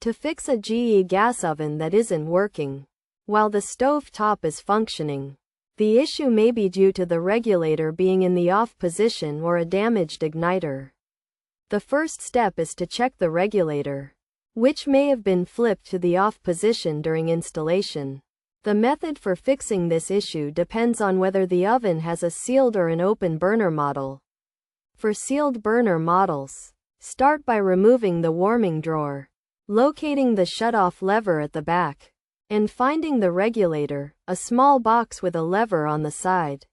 To fix a GE gas oven that isn't working while the stove top is functioning, the issue may be due to the regulator being in the off position or a damaged igniter. The first step is to check the regulator, which may have been flipped to the off position during installation. The method for fixing this issue depends on whether the oven has a sealed or an open burner model. For sealed burner models, start by removing the warming drawer, locating the shutoff lever at the back, and finding the regulator, a small box with a lever on the side.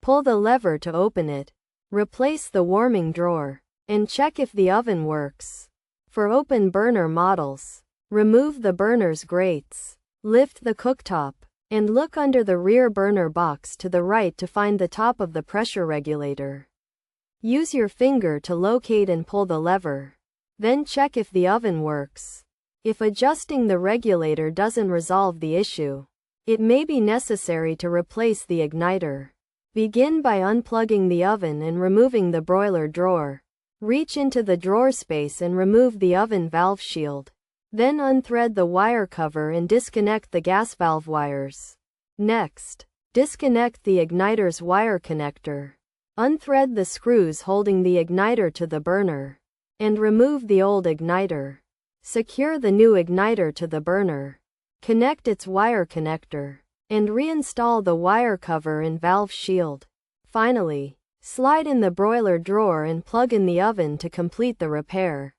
Pull the lever to open it, replace the warming drawer, and check if the oven works. For open burner models, remove the burner's grates, lift the cooktop, and look under the rear burner box to the right to find the top of the pressure regulator. Use your finger to locate and pull the lever. Then check if the oven works. If adjusting the regulator doesn't resolve the issue, it may be necessary to replace the igniter. Begin by unplugging the oven and removing the broiler drawer. Reach into the drawer space and remove the oven valve shield. Then unthread the wire cover and disconnect the gas valve wires. Next, disconnect the igniter's wire connector. Unthread the screws holding the igniter to the burner, and remove the old igniter. Secure the new igniter to the burner. Connect its wire connector, and reinstall the wire cover and valve shield. Finally, slide in the broiler drawer and plug in the oven to complete the repair.